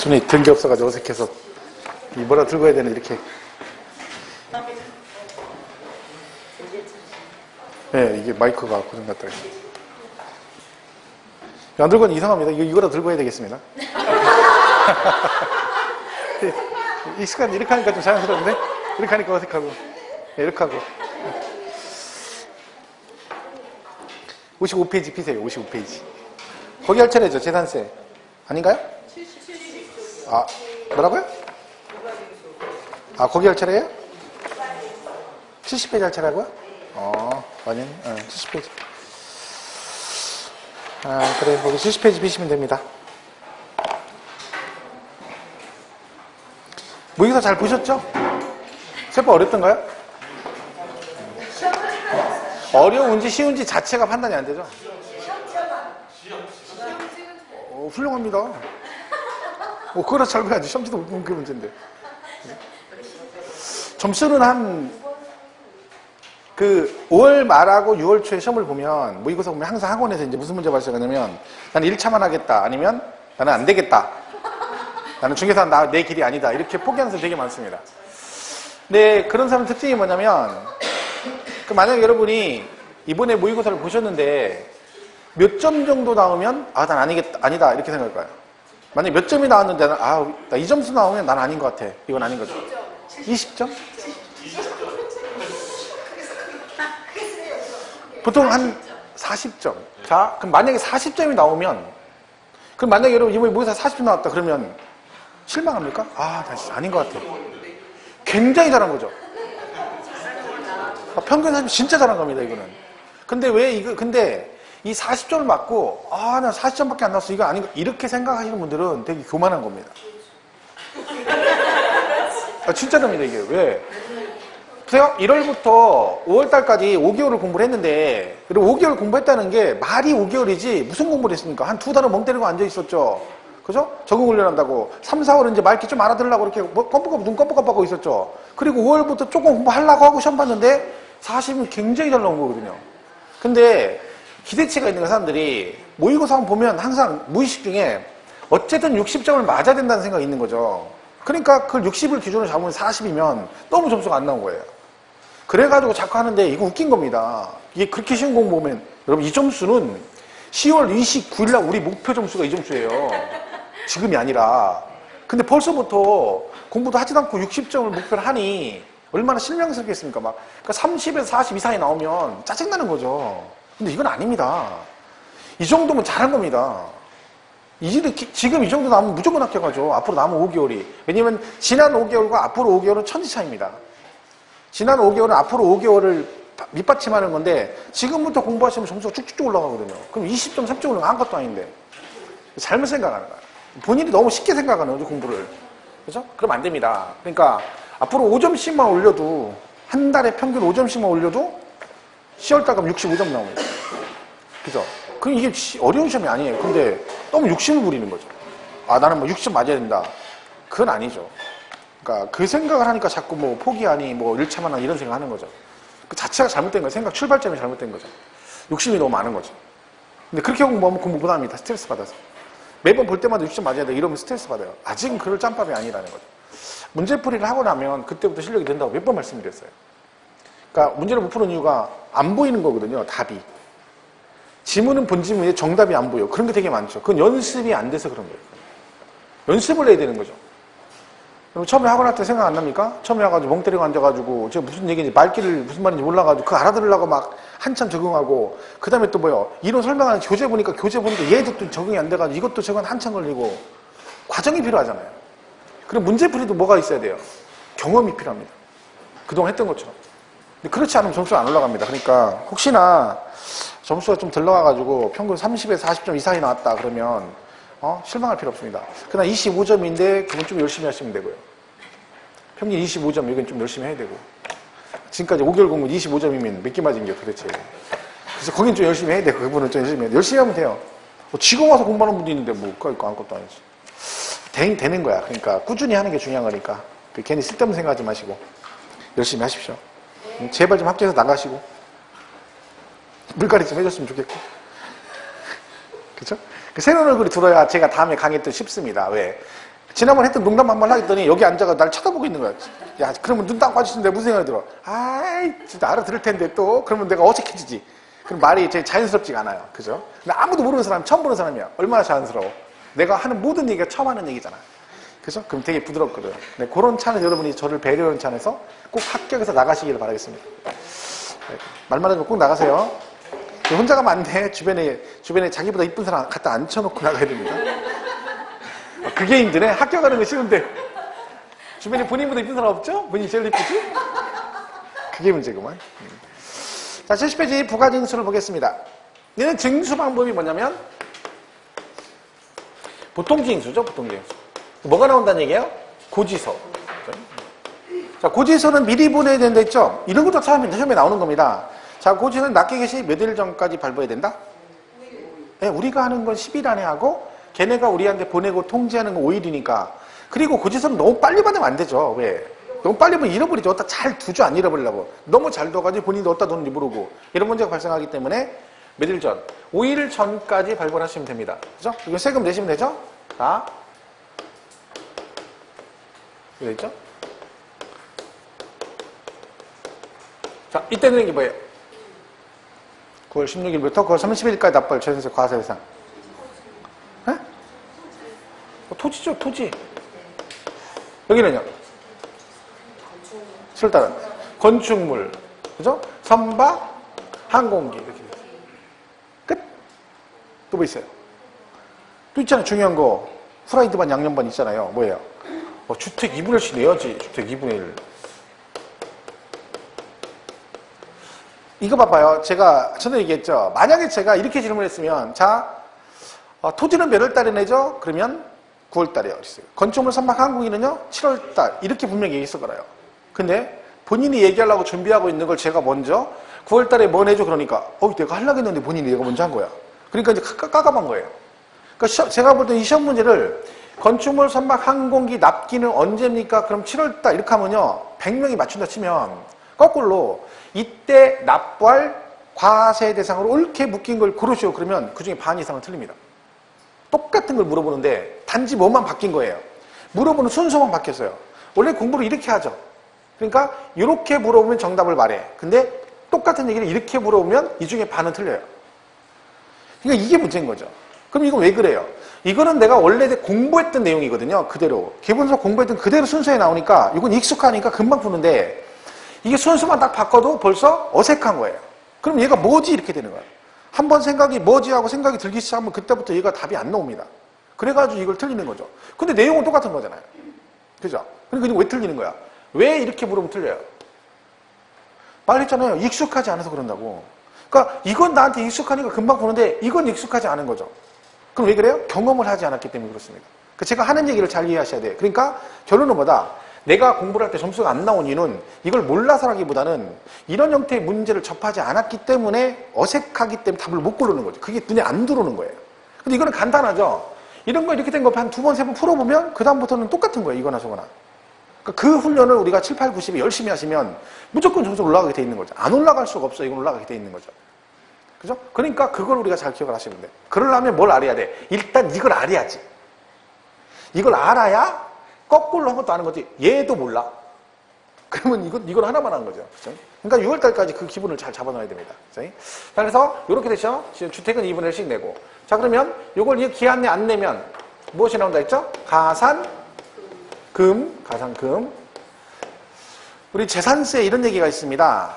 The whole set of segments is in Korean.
손에 든 게 없어가지고 어색해서 이 뭐라 들고 해야 되나 이렇게. 네, 이게 마이크가 고장 났더라고요. 안 들고는 이상합니다. 이거라 들고 해야 되겠습니다. 이 시간 이렇게 하니까 좀 자연스러운데? 이렇게 하니까 어색하고. 네, 이렇게 하고. 55페이지 피세요, 55페이지. 거기 할 차례죠, 재산세. 아닌가요? 아, 뭐라고요? 아, 거기 할 차례예요? 70페이지 할 차례라고요? 아니, 70페이지. 아, 그래, 거기 70페이지 피시면 됩니다. 모의고사 잘 보셨죠? 세법 어렵던가요? 어려운지 쉬운지 자체가 판단이 안 되죠? 훌륭합니다. 그거라 잘 봐야지. 시험지도 못 보면 그게 문제인데. 점수는 5월 말하고 6월 초에 시험을 보면, 모의고사 보면 항상 학원에서 이제 무슨 문제가 발생하냐면, 나는 1차만 하겠다. 아니면, 나는 안 되겠다. 나는 중개사 내 길이 아니다. 이렇게 포기하는 사람 되게 많습니다. 근데 그런 사람 특징이 뭐냐면, 만약에 여러분이 이번에 모의고사를 보셨는데, 몇 점 정도 나오면, 난 아니다. 이렇게 생각할까요? 만약에 몇 점이 나왔는데, 나 이 점수 나오면 난 아닌 것 같아. 이건 아닌 거죠. 20점? 보통 한 40점. 자, 그럼 만약에 40점이 나오면, 그럼 만약에 여러분 이번에 모의고사 40점 나왔다 그러면 실망합니까? 나 아닌 것 같아. 굉장히 잘한 거죠. 평균 40점 진짜 잘한 겁니다, 이거는. 근데 이 40점을 맞고, 나 40점밖에 안 나왔어. 이거 아닌 거. 이렇게 생각하시는 분들은 되게 교만한 겁니다. 진짜랍니다, 이게. 왜? 보세요. 1월부터 5월달까지 5개월을 공부를 했는데, 그리고 5개월 공부했다는 게 말이 5개월이지 무슨 공부를 했습니까? 한 2달은 멍 때리고 앉아있었죠. 그죠? 적응 훈련한다고. 3, 4월은 이제 말기 좀 알아들으려고 이렇게 눈 껌뻑껌뻑하고 있었죠. 그리고 5월부터 조금 공부하려고 하고 시험 봤는데, 40은 굉장히 잘 나온 거거든요. 근데 기대치가 있는 사람들이 모의고사 보면 항상 무의식 중에 어쨌든 60점을 맞아야 된다는 생각이 있는 거죠. 그러니까 그걸 60을 기준으로 잡으면 40이면 너무 점수가 안 나온 거예요. 그래가지고 자꾸 하는데 이거 웃긴 겁니다. 이게 그렇게 쉬운 공부 보면 여러분 이 점수는 10월 29일 날 우리 목표 점수가 이 점수예요. 지금이 아니라. 근데 벌써부터 공부도 하지도 않고 60점을 목표를 하니 얼마나 실망스럽겠습니까? 그러니까 30에서 40 이상이 나오면 짜증나는 거죠. 근데 이건 아닙니다. 이 정도면 잘한 겁니다. 지금 이 정도 나오면 무조건 합격하죠. 앞으로 남은 5개월이. 왜냐면 지난 5개월과 앞으로 5개월은 천지 차이입니다. 지난 5개월은 앞으로 5개월을 밑받침하는 건데 지금부터 공부하시면 점수가 쭉쭉 올라가거든요. 그럼 20점, 30점 올라가면 아무것도 아닌데. 잘못 생각하는 거예요. 본인이 너무 쉽게 생각하는 거죠, 공부를. 그죠? 그럼 안 됩니다. 그러니까 앞으로 5점씩만 올려도 한 달에 평균 5점씩만 올려도 10월달 가면 65점 나옵니다. 그죠? 그럼 이게 어려운 시험이 아니에요. 근데 너무 욕심을 부리는 거죠. 나는 뭐 60점 맞아야 된다. 그건 아니죠. 그러니까 그 생각을 하니까 자꾸 뭐 포기하니 뭐 1차만 하니 이런 생각 하는 거죠. 그 자체가 잘못된 거예요. 생각 출발점이 잘못된 거죠. 욕심이 너무 많은 거죠. 근데 그렇게 공부하면 공부 못 합니다. 스트레스 받아서. 매번 볼 때마다 60점 맞아야 돼. 이러면 스트레스 받아요. 아직은 그럴 짬밥이 아니라는 거죠. 문제풀이를 하고 나면 그때부터 실력이 된다고 몇 번 말씀드렸어요. 그러니까 문제를 못 푸는 이유가 안 보이는 거거든요. 답이. 지문은 본 지문에 정답이 안 보여. 그런 게 되게 많죠. 그건 연습이 안 돼서 그런 거예요. 연습을 해야 되는 거죠. 그럼 처음에 학원 할 때 생각 안 납니까? 처음에 와가지고 멍 때리고 앉아가지고 제가 무슨 얘기인지 말귀를 무슨 말인지 몰라가지고 그거 알아들으려고 막 한참 적응하고 그 다음에 또 뭐요? 이론 설명하는 교재 보니까 얘도 또 적응이 안 돼가지고 이것도 적응 한참 걸리고 과정이 필요하잖아요. 그럼 문제풀이도 뭐가 있어야 돼요? 경험이 필요합니다. 그동안 했던 것처럼. 근데 그렇지 않으면 점수가 안 올라갑니다. 그러니까 혹시나 점수가 좀 덜 나와가지고 평균 30에서 40점 이상이 나왔다 그러면 실망할 필요 없습니다. 그러나 25점인데 그건 좀 열심히 하시면 되고요. 평균 25점 여기는 좀 열심히 해야 되고 지금까지 5개월 공부 25점이면 몇 개 맞은 게 도대체. 그래서 거긴 좀 열심히 해야 되고 그분은 좀 열심히 해야 돼. 열심히 하면 돼요. 지금 와서 공부하는 분도 있는데 뭐 그거 있고 아무것도 아니지. 되는 거야. 그러니까 꾸준히 하는 게 중요한 거니까 괜히 쓸데없는 생각하지 마시고 열심히 하십시오. 제발 좀 학교에서 나가시고 물갈이 좀 해줬으면 좋겠고. 그쵸? 새로운 얼굴이 들어야 제가 다음에 강의 또 쉽습니다. 왜? 지난번에 했던 농담 한 번 하겠더니 여기 앉아가 날 쳐다보고 있는 거야. 야, 그러면 눈 딱 마주치는데 무슨 생각이 들어? 아이, 진짜 알아들을 텐데 또. 그러면 내가 어색해지지. 그럼 말이 제일 자연스럽지가 않아요. 그죠? 근데 아무도 모르는 사람, 처음 보는 사람이야. 얼마나 자연스러워. 내가 하는 모든 얘기가 처음 하는 얘기잖아. 그죠? 그럼 되게 부드럽거든. 네, 그런 차는 여러분이 저를 배려하는 차에서 꼭 합격해서 나가시기를 바라겠습니다. 네, 말만 하면 꼭 나가세요. 혼자 가면 안 돼. 주변에 자기보다 이쁜 사람 갖다 앉혀놓고 나가야 됩니다. 그게 힘드네. 합격하는 거 쉬운데. 주변에 본인보다 이쁜 사람 없죠? 본인이 제일 이쁘지? 그게 문제구만. 자, 70페이지 부가징수를 보겠습니다. 얘는 징수 방법이 뭐냐면, 보통징수죠, 보통징수. 뭐가 나온다는 얘기예요? 고지서. 자, 고지서는 미리 보내야 된다 했죠? 이런 것도 시험에 나오는 겁니다. 자, 고지서는 낮게 계시 몇 일 전까지 발부해야 된다? 네, 우리가 하는 건 10일 안에 하고, 걔네가 우리한테 보내고 통지하는 건 5일이니까. 그리고 고지서는 너무 빨리 받으면 안 되죠. 왜? 너무 빨리 보면 잃어버리죠. 어디다 잘 두죠. 안 잃어버리려고. 너무 잘 둬가지고 본인도 어디다 뒀는지 모르고. 이런 문제가 발생하기 때문에 며칠 전, 5일 전까지 발부를 하시면 됩니다. 그죠? 이거 세금 내시면 되죠? 자. 이거 있죠? 자, 이때 내는 게 뭐예요? 9월 16일부터 9월 30일까지 납부할 전세 과세 대상. 네? 토지죠, 토지. 여기는요? 7달은 건축물, 그죠? 선박, 항공기 이렇게 돼요. 끝. 또 뭐 있어요? 또 있잖아요. 중요한 거. 프라이드반 양념반 있잖아요. 뭐예요? 주택 2분의 1씩 내야지. 주택 2분의 1. 이거 봐봐요. 제가 전에 얘기했죠. 만약에 제가 이렇게 질문했으면, 자, 토지는 몇 월 달에 내죠? 그러면 9월 달에 어딨어요. 건축물 선박 항공기는요? 7월 달. 이렇게 분명히 얘기했을 거라요. 근데 본인이 얘기하려고 준비하고 있는 걸 제가 먼저 9월 달에 뭐 내죠? 그러니까 내가 하려고 했는데 본인이 내가 먼저 한 거야. 그러니까 이제 까까만 거예요. 그러니까 제가 볼 때 이 시험 문제를 건축물 선박 항공기 납기는 언제입니까? 그럼 7월 달 이렇게 하면요. 100명이 맞춘다 치면 거꾸로 이때 납부할 과세 대상으로 옳게 묶인 걸 고르시오. 그러면 그중에 반 이상은 틀립니다. 똑같은 걸 물어보는데 단지 뭐만 바뀐 거예요. 물어보는 순서만 바뀌었어요. 원래 공부를 이렇게 하죠. 그러니까 이렇게 물어보면 정답을 말해. 근데 똑같은 얘기를 이렇게 물어보면 이 중에 반은 틀려요. 그러니까 이게 문제인 거죠. 그럼 이건 왜 그래요? 이거는 내가 원래 공부했던 내용이거든요. 그대로. 기본서 공부했던 그대로 순서에 나오니까 이건 익숙하니까 금방 푸는데 이게 순서만 딱 바꿔도 벌써 어색한 거예요. 그럼 얘가 뭐지? 이렇게 되는 거예요. 한번 생각이 뭐지 하고 생각이 들기 시작하면 그때부터 얘가 답이 안 나옵니다. 그래가지고 이걸 틀리는 거죠. 근데 내용은 똑같은 거잖아요. 그죠? 그러니까 왜 틀리는 거야? 왜 이렇게 물으면 틀려요? 말했잖아요. 익숙하지 않아서 그런다고. 그러니까 이건 나한테 익숙하니까 금방 보는데 이건 익숙하지 않은 거죠. 그럼 왜 그래요? 경험을 하지 않았기 때문에 그렇습니다. 그러니까 제가 하는 얘기를 잘 이해하셔야 돼요. 그러니까 결론은 뭐다? 내가 공부를 할 때 점수가 안 나온 이유는 이걸 몰라서라기보다는 이런 형태의 문제를 접하지 않았기 때문에 어색하기 때문에 답을 못 고르는 거죠. 그게 눈에 안 들어오는 거예요. 근데 이거는 간단하죠. 이런 거 이렇게 된 거 한 두 번, 세 번 풀어보면 그 다음부터는 똑같은 거예요. 이거나 저거나. 그러니까 그 훈련을 우리가 7, 8, 90에 열심히 하시면 무조건 점수가 올라가게 돼 있는 거죠. 안 올라갈 수가 없어요. 이건 올라가게 돼 있는 거죠. 그죠? 그러니까 그걸 우리가 잘 기억을 하시면 돼. 그러려면 뭘 알아야 돼? 일단 이걸 알아야지. 이걸 알아야 거꾸로 한 것도 아는 거지. 얘도 몰라. 그러면 이건 하나만 하는 거죠. 그죠? 그러니까 6월달까지 그 기분을 잘 잡아놔야 됩니다. 그죠? 자, 그래서 이렇게 되죠. 지금 주택은 2분의 1씩 내고. 자, 그러면 이걸 이 기한 내 안 내면 무엇이 나온다 했죠? 가산금. 우리 재산세 이런 얘기가 있습니다.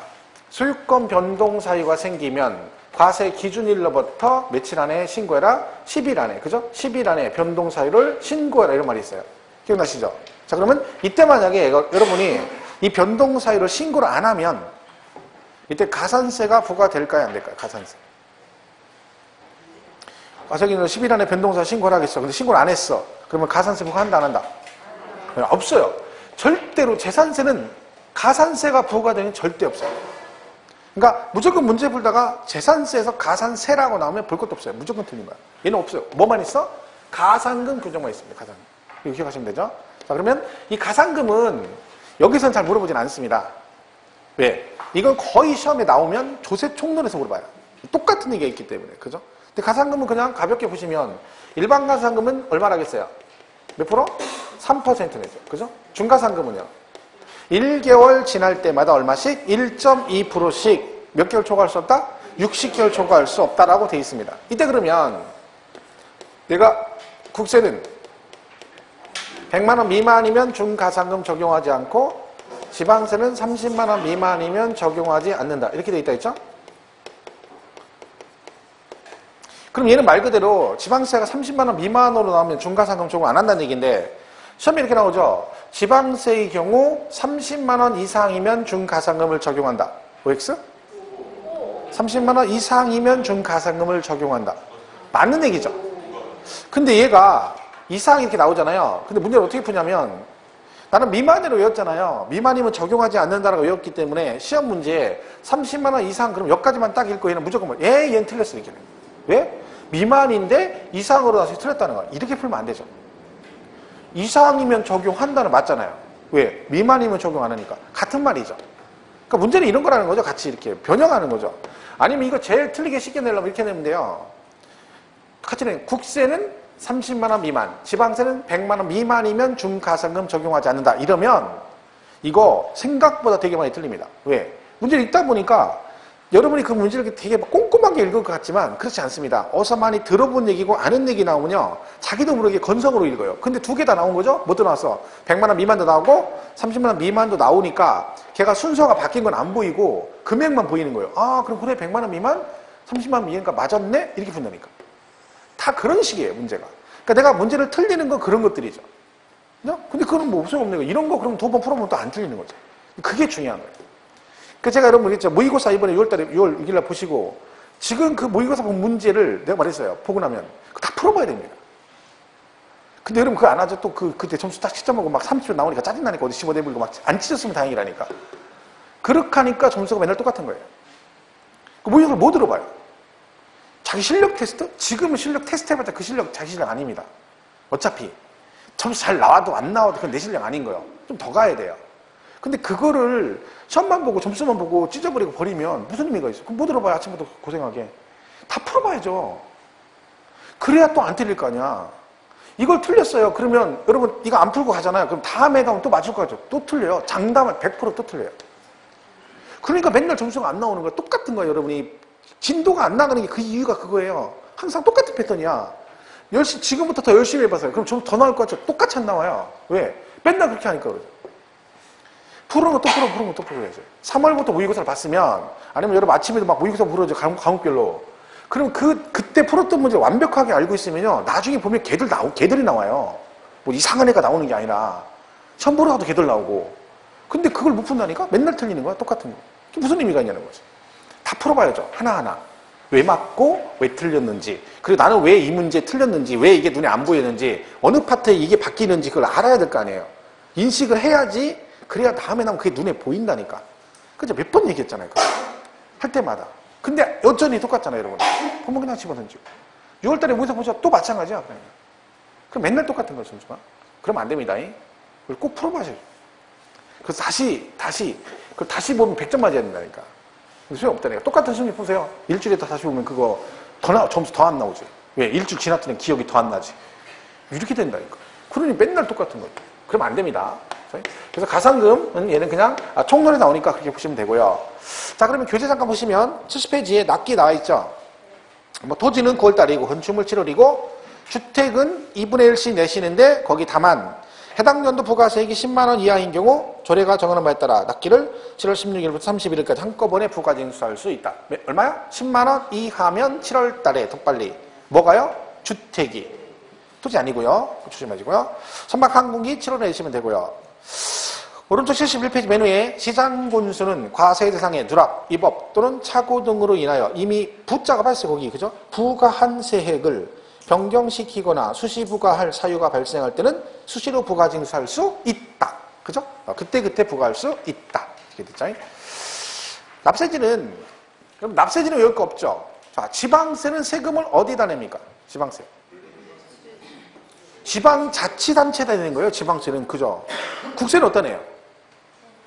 소유권 변동 사유가 생기면 과세 기준일로부터 며칠 안에 신고해라? 10일 안에. 그죠? 10일 안에 변동 사유를 신고해라. 이런 말이 있어요. 기억나시죠? 자, 그러면 이때 만약에 여러분이 이 변동 사유를 신고를 안 하면 이때 가산세가 부과될까요? 안 될까요? 가산세. 저기는 10일 안에 변동 사유 신고를 하겠어. 근데 신고를 안 했어. 그러면 가산세 부과한다, 안 한다? 없어요. 절대로 재산세는 가산세가 부과되는 절대 없어요. 그러니까 무조건 문제 풀다가 재산세에서 가산세라고 나오면 볼 것도 없어요. 무조건 틀린 거야. 얘는 없어요. 뭐만 있어? 가산금 규정만 있습니다. 가산금. 이거 기억하시면 되죠? 자, 그러면 이 가산금은 여기서는 잘 물어보진 않습니다. 왜? 이건 거의 시험에 나오면 조세 총론에서 물어봐요. 똑같은 얘기가 있기 때문에. 그죠? 근데 가산금은 그냥 가볍게 보시면 일반 가산금은 얼마라겠어요? 몇 프로? 3% 내죠. 그죠? 중과상금은요. 1개월 지날 때마다 얼마씩? 1.2%씩 몇 개월 초과할 수 없다? 60개월 초과할 수 없다라고 되어 있습니다. 이때 그러면 내가 국세는 100만 원 미만이면 중가상금 적용하지 않고 지방세는 30만 원 미만이면 적용하지 않는다. 이렇게 되어 있다 했죠? 그럼 얘는 말 그대로 지방세가 30만 원 미만으로 나오면 중가상금 적용 안 한다는 얘기인데 시험에 이렇게 나오죠. 지방세의 경우 30만 원 이상이면 중가상금을 적용한다. OX? 30만 원 이상이면 중가상금을 적용한다. 맞는 얘기죠. 근데 얘가 이상 이렇게 나오잖아요. 근데 문제를 어떻게 푸냐면 나는 미만으로 외웠잖아요. 미만이면 적용하지 않는다라고 외웠기 때문에 시험 문제에 30만 원 이상 그럼 여기까지만 딱 읽고 얘는 무조건 얘는 틀렸어 이렇게. 왜? 미만인데 이상으로 나서 틀렸다는 거야. 이렇게 풀면 안 되죠. 이상이면 적용한다는 맞잖아요. 왜? 미만이면 적용 안 하니까. 같은 말이죠. 그러니까 문제는 이런 거라는 거죠. 같이 이렇게 변형하는 거죠. 아니면 이거 제일 틀리게 쉽게 내려면 이렇게 내면 돼요. 같이 내 국세는 30만 원 미만, 지방세는 100만 원 미만이면 중가상금 적용하지 않는다. 이러면 이거 생각보다 되게 많이 틀립니다. 왜? 문제를 읽다 보니까 여러분이 그 문제를 되게 꼼꼼하게 읽을 것 같지만 그렇지 않습니다. 어서 많이 들어본 얘기고 아는 얘기 나오면요. 자기도 모르게 건성으로 읽어요. 근데 두 개 다 나온 거죠? 뭐도 나왔어? 100만 원 미만도 나오고 30만 원 미만도 나오니까 걔가 순서가 바뀐 건 안 보이고 금액만 보이는 거예요. 아 그럼 그래 100만 원 미만? 30만 원 미만이니까 맞았네? 이렇게 푼다니까. 다 그런 식이에요 문제가. 그러니까 내가 문제를 틀리는 건 그런 것들이죠. 근데 그건 뭐 없어요 없는 거. 이런 거 그럼 두 번 풀어보면 또 안 틀리는 거죠. 그게 중요한 거예요. 그 제가 여러분 그랬죠. 모의고사 이번에 6월달에 6월 6일날 보시고 지금 그 모의고사 본 문제를 내가 말했어요. 보고 나면 다 풀어봐야 됩니다. 근데 여러분 그거 안 하죠? 또 그때 점수 딱 10점하고 막 30점 나오니까 짜증나니까 어디 15대 물고 막 안 찢었으면 다행이라니까. 그렇게 하니까 점수가 맨날 똑같은 거예요. 그 모의고사를 뭐 들어봐요? 자기 실력 테스트? 지금은 실력 테스트 해봤자 그 실력 자기 실력 아닙니다. 어차피 점수 잘 나와도 안 나와도 그건 내 실력 아닌 거예요. 좀 더 가야 돼요. 근데 그거를 시험만 보고 점수만 보고 찢어버리고 버리면 무슨 의미가 있어? 그럼 뭐 들어봐요? 아침부터 고생하게. 다 풀어봐야죠. 그래야 또 안 틀릴 거 아니야. 이걸 틀렸어요. 그러면 여러분 이거 안 풀고 가잖아요. 그럼 다음에 가면 또 맞을 거죠. 또 틀려요. 장담은 100% 또 틀려요. 그러니까 맨날 점수가 안 나오는 거야. 똑같은 거예요. 여러분이 진도가 안 나가는 게 그 이유가 그거예요. 항상 똑같은 패턴이야. 지금부터 더 열심히 해봐서요. 그럼 좀 더 나올 것 같죠? 똑같이 안 나와요. 왜? 맨날 그렇게 하니까 그러죠. 풀어는 또 풀어, 또 풀어야죠. 3월부터 모의고사를 봤으면, 아니면 여러분 아침에도 막 모의고사 풀어줘, 과목별로. 그럼 그때 풀었던 문제를 완벽하게 알고 있으면요, 나중에 보면 걔들이 나와요. 뭐 이상한 애가 나오는 게 아니라, 시험 보러 가도 걔들 나오고. 근데 그걸 못 푼다니까? 맨날 틀리는 거야, 똑같은 거. 그게 무슨 의미가 있냐는 거지. 다 풀어봐야죠, 하나하나. 왜 맞고, 왜 틀렸는지. 그리고 나는 왜 이 문제에 틀렸는지, 왜 이게 눈에 안 보이는지, 어느 파트에 이게 바뀌는지 그걸 알아야 될 거 아니에요. 인식을 해야지, 그래야 다음에 나면 그게 눈에 보인다니까. 그죠? 몇 번 얘기했잖아요. 할 때마다. 근데 여전히 똑같잖아요, 여러분. 그럼 그냥 집어던지고. 6월달에 모의고사 보자 또 마찬가지야. 그럼 맨날 똑같은 거죠, 점수가. 그러면 안 됩니다. 그걸 꼭 풀어봐야죠. 그래서 그걸 다시 보면 100점 맞아야 된다니까. 소용없다니까. 똑같은 수능 보세요. 일주일에 다시 보면 그거 점수 더 안 나오지. 왜? 일주일 지났더니 기억이 더 안 나지. 이렇게 된다니까. 그러니 맨날 똑같은 거예요. 그러면 안 됩니다. 그래서 가상금은 얘는 그냥 총론에 나오니까 그렇게 보시면 되고요. 자, 그러면 교재 잠깐 보시면 70페이지에 납기 나와 있죠. 뭐 토지는 9월달이고 건축물 7월이고 주택은 2분의 1씩 내시는데 거기 다만 해당 연도 부가세액이 10만 원 이하인 경우 조례가 정하는 바에 따라 납기를 7월 16일부터 31일까지 한꺼번에 부가징수할 수 있다. 얼마요? 10만 원 이하면 7월 달에 더 빨리. 뭐가요? 주택이. 토지 아니고요. 조심하시고요. 선박 항공기 7월에 내시면 되고요. 오른쪽 71페이지 메뉴에 시장군수는 과세 대상의 누락, 위법 또는 착오 등으로 인하여 이미 부자가 발생 거기 그죠? 부과한 세액을 변경시키거나 수시 부과할 사유가 발생할 때는 수시로 부가징수할 수 있다. 그죠? 그때 부과할 수 있다. 이렇게 됐죠? 납세지는 그럼 납세지는 외울 거 없죠? 자, 지방세는 세금을 어디다 냅니까? 지방세. 지방자치단체에다 내는 거예요. 지방세는 그죠? 국세는 어디다 내요?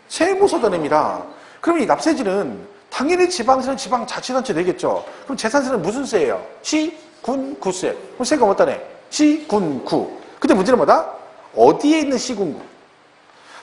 세무서다 냅니다. 그럼 이 납세지는 당연히 지방세는 지방자치단체 내겠죠. 그럼 재산세는 무슨 세예요? 시, 군, 구세. 그럼 세금 어디다 내? 시, 군, 구. 근데 문제는 뭐다? 어디에 있는 시군구?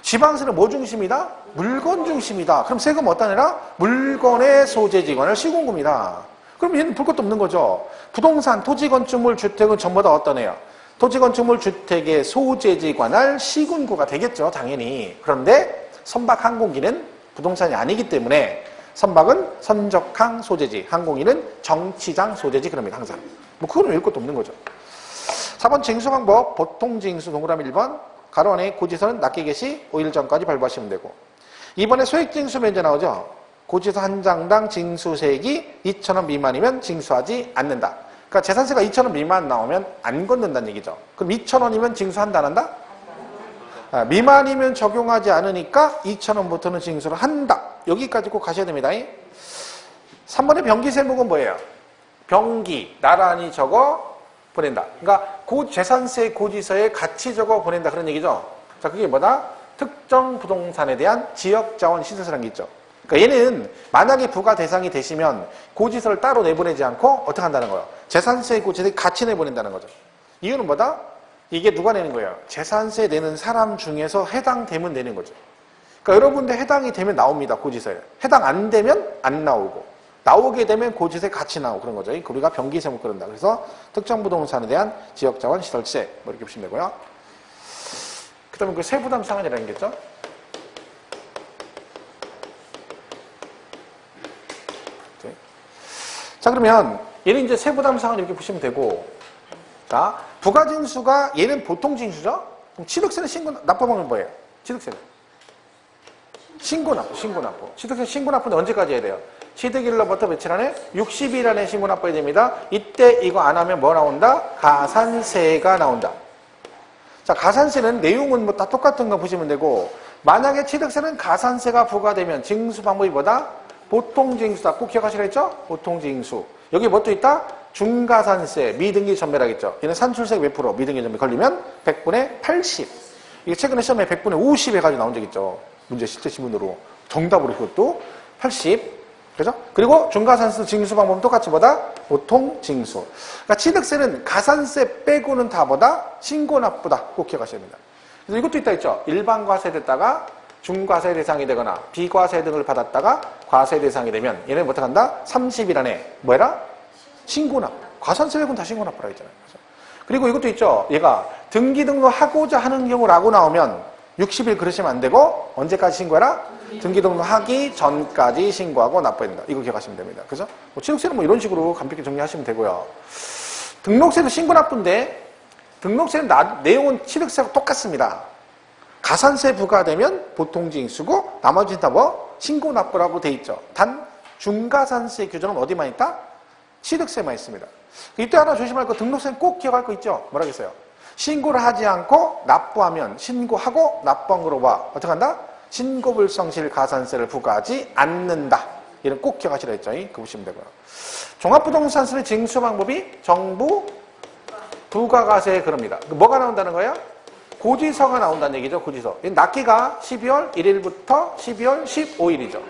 지방세는 뭐 중심이다? 물건 중심이다. 그럼 세금 어디다 내라? 물건의 소재지관을 시군구입니다. 그럼 얘는 볼 것도 없는 거죠. 부동산, 토지, 건축물, 주택은 전부 다 어디다 내요? 토지, 건축물, 주택의 소재지 관할 시군구가 되겠죠. 당연히. 그런데 선박 항공기는 부동산이 아니기 때문에 선박은 선적항 소재지, 항공기는 정치장 소재지 그럽니다. 항상. 뭐 그거는 외울 것도 없는 거죠. 4번 징수 방법. 보통 징수 동그라미 1번. 가로 안에 고지서는 낱개 게시 5일 전까지 발부하시면 되고. 2번에 소액징수 면제 나오죠. 고지서 한 장당 징수세액이 2,000원 미만이면 징수하지 않는다. 그러니까 재산세가 2,000원 미만 나오면 안 걷는다는 얘기죠. 그럼 2,000원이면 징수한다 안 한다? 미만이면 적용하지 않으니까 2,000원부터는 징수를 한다. 여기까지 꼭 가셔야 됩니다. 3번의 병기세목은 뭐예요? 병기, 나란히 적어 보낸다. 그러니까 재산세 고지서에 같이 적어 보낸다. 그런 얘기죠. 자, 그게 뭐다? 특정 부동산에 대한 지역자원 시설이라는 게 있죠. 그러니까 얘는 만약에 부과 대상이 되시면 고지서를 따로 내보내지 않고 어떻게 한다는 거예요? 재산세 고지서에 같이 내보낸다는 거죠. 이유는 뭐다? 이게 누가 내는 거예요? 재산세 내는 사람 중에서 해당되면 내는 거죠. 그러니까 여러분들 해당이 되면 나옵니다. 고지서에. 해당 안 되면 안 나오고. 나오게 되면 고지서에 같이 나오고 그런 거죠. 우리가 병기세목 그런다. 그래서 특정 부동산에 대한 지역자원 시설세 뭐 이렇게 보시면 되고요. 그 다음에 그 세부담 상한이라는 게 있죠. 자, 그러면 얘는 이제 세부담 상한 이렇게 보시면 되고, 자, 부가징수가 얘는 보통 징수죠? 그럼 취득세는 납부방법은 뭐예요? 취득세는? 신고납부. 취득세 신고납부는 언제까지 해야 돼요? 취득일로부터 며칠 안에? 60일 안에 신고납부해야 됩니다. 이때 이거 안 하면 뭐 나온다? 가산세가 나온다. 자, 가산세는 내용은 뭐 다 똑같은 거 보시면 되고, 만약에 취득세는 가산세가 부과되면 징수 방법이 뭐다? 보통징수다. 꼭 기억하시라 했죠? 보통징수. 여기 뭐 또 있다? 중가산세, 미등기 전매라겠죠. 얘는 산출세 몇 프로? 미등기 전매 걸리면 100분의 80. 이게 최근에 시험에 100분의 50 해가지고 나온 적 있죠. 문제 실제 지문으로. 정답으로 그것도 80. 그죠? 그리고 중가산세 징수 방법은 똑같이 뭐다? 보통징수. 그러니까 취득세는 가산세 빼고는 다 뭐다? 신고납부다. 꼭 기억하셔야 됩니다. 그래서 이것도 있다 했죠. 일반과세 됐다가 중과세 대상이 되거나 비과세 등을 받았다가 과세 대상이 되면 얘는 어떻게 한다? 30일 안에 뭐 해라? 신고납부. 과산세 빼고는 다 신고납부라 했잖아요. 그리고 이것도 있죠. 얘가 등기 등록하고자 하는 경우라고 나오면 60일 그러시면 안 되고 언제까지 신고해라? 등기 등록하기 전까지 신고하고 납부해야 된다. 이거 기억하시면 됩니다. 그죠? 뭐 취득세는 뭐 이런 식으로 간편하게 정리하시면 되고요. 등록세도 신고납부인데 등록세는 내용은 취득세하고 똑같습니다. 가산세 부과되면 보통징수고 나머지는 다 뭐? 신고납부라고 돼 있죠. 단 중가산세 규정은 어디만 있다? 취득세만 있습니다. 이때 하나 조심할 거 등록세는 꼭 기억할 거 있죠. 뭐라겠어요? 신고를 하지 않고 납부하면 신고하고 납부한 거로 봐. 어떻게 한다? 신고불성실 가산세를 부과하지 않는다. 이런 꼭 기억하시라 했죠. 그거 보시면 되고요. 종합부동산세의 징수 방법이 정부 부가가세 그럽니다. 뭐가 나온다는 거예요? 고지서가 나온다는 얘기죠. 고지서. 낱개가 12월 1일부터 12월 15일이죠.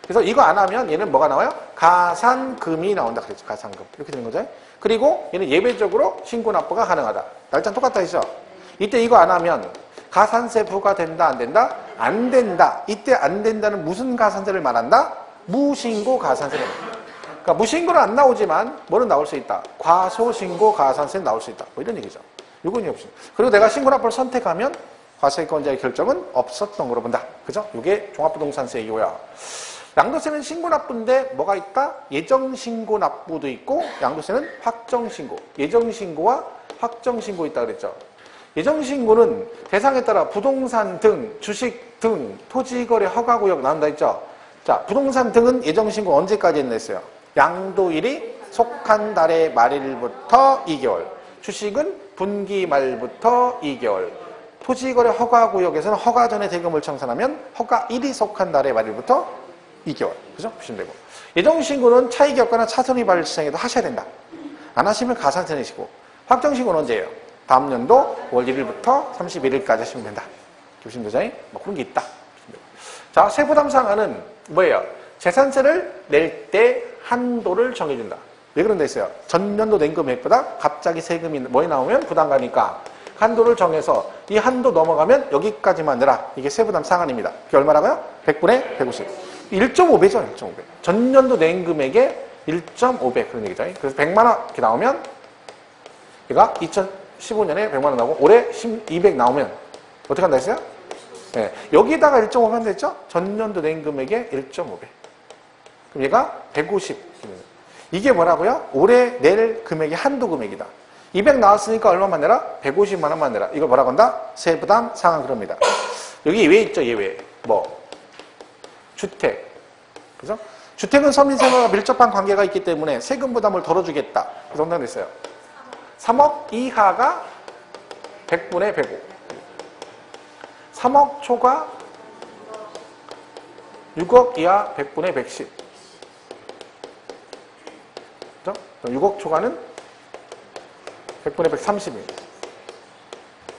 그래서 이거 안 하면 얘는 뭐가 나와요? 가산금이 나온다 그랬죠. 가산금. 이렇게 되는 거죠. 그리고 얘는 예외적으로 신고납부가 가능하다. 날짜는 똑같다 했죠. 이때 이거 안 하면 가산세 부과된다 안 된다? 안 된다. 이때 안 된다는 무슨 가산세를 말한다? 무신고 가산세를 말합니다. 그러니까 무신고는 안 나오지만 뭐는 나올 수 있다? 과소신고 가산세는 나올 수 있다. 뭐 이런 얘기죠. 요건 없습니다. 그리고 내가 신고납부를 선택하면 과세권자의 결정은 없었던 거로 본다. 그죠? 이게 종합부동산세이고요. 양도세는 신고납부인데 뭐가 있다? 예정신고납부도 있고 양도세는 확정신고. 예정신고와 확정신고 있다 그랬죠. 예정신고는 대상에 따라 부동산 등, 주식 등, 토지거래 허가구역 나온다 했죠. 자, 부동산 등은 예정신고 언제까지 했어요? 양도일이 속한 달의 말일부터 2개월. 주식은 분기 말부터 2개월. 토지거래 허가구역에서는 허가 전에 대금을 청산하면 허가일이 속한 달의 말일부터 2개월. 그죠? 보시면 되고. 예정신고는 차익이 없거나 차손이 발생해도 하셔야 된다. 안 하시면 가산세 내시고. 확정신고는 언제예요? 다음 연도 5월 1일부터 31일까지 하시면 된다. 보시면 되죠? 뭐 그런 게 있다. 자, 세부담 상한은 뭐예요? 재산세를 낼 때 한도를 정해준다. 왜 그런 데 있어요? 전년도 낸 금액보다 갑자기 세금이 뭐에 나오면 부담 가니까 한도를 정해서 이 한도 넘어가면 여기까지만 내라. 이게 세부담 상한입니다. 그게 얼마라고요? 100분의 150. 1.5배죠. 1.5배. 전년도 낸 금액의 1.5배 그런 얘기죠. 그래서 100만 원 이렇게 나오면 얘가 2015년에 100만 원 나오고 올해 200 나오면 어떻게 한다 했어요? 네. 여기다가 1.5배 한다 했죠? 전년도 낸 금액의 1.5배. 그럼 얘가 150. 이게 뭐라고요? 올해 낼 금액의 한도 금액이다. 200 나왔으니까 얼마만 내라? 150만 원만 내라. 이걸 뭐라고 한다? 세부담 상한 그럽니다. 여기 예외 있죠, 예외. 뭐? 주택. 그죠? 주택은 서민생활과 밀접한 관계가 있기 때문에 세금 부담을 덜어주겠다. 그래서 언급됐어요. 3억 이하가 100분의 105. 3억 초과 6억 이하 100분의 110. 그죠? 6억 초과는 100분의 130입니다.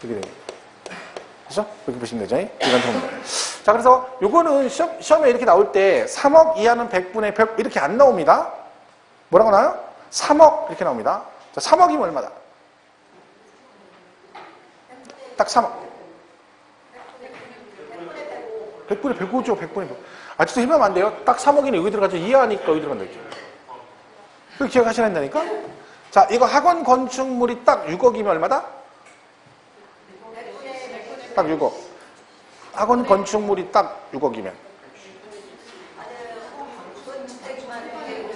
이렇게 됩니다. 그죠? 이렇게 보시면 되죠? 이건 정도. 자, 그래서 요거는 시험에 이렇게 나올 때 3억 이하는 100분의 100 이렇게 안 나옵니다. 뭐라고 나와요? 3억 이렇게 나옵니다. 자, 3억이면 얼마다? 딱 3억. 100분의 105죠, 100분의 105. 아직도 힘하면 안 돼요. 딱 3억이네. 여기 들어가죠. 이하니까 여기 들어간다. 이렇게. 그거 기억하셔야 된다니까? 자, 이거 학원 건축물이 딱 6억이면 얼마다? 딱 6억. 학원 건축물이 딱 6억이면.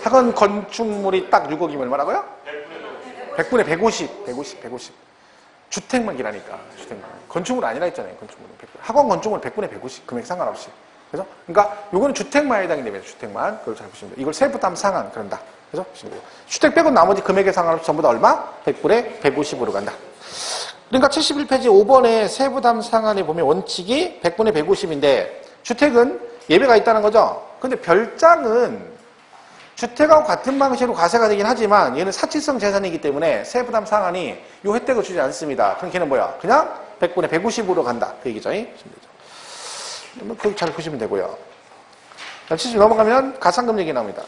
학원 건축물이 딱 6억이면 얼마라고요? 100분의 150. 150. 주택만 기라니까. 주택만. 건축물 아니라 했잖아요. 건축물은. 학원 건축물 100분의 150. 금액 상관없이. 그죠? 그러니까 요거는 주택만에 해당이 됩니다. 주택만. 그걸 잘 보시면 돼요. 이걸 세부담 상한 그런다. 그죠? 주택 빼고 나머지 금액에 상관없이 전부 다 얼마? 100분의 150으로 간다. 그러니까 71페이지 5번에 세부담 상한에 보면 원칙이 100분의 150인데 주택은 예외가 있다는 거죠. 근데 별장은 주택하고 같은 방식으로 과세가 되긴 하지만 얘는 사치성 재산이기 때문에 세부담 상한이 이 혜택을 주지 않습니다. 그럼 걔는 뭐야? 그냥 100분의 150으로 간다. 그 얘기죠. 그거 잘 보시면 되고요. 70 넘어가면 가상금 얘기 나옵니다.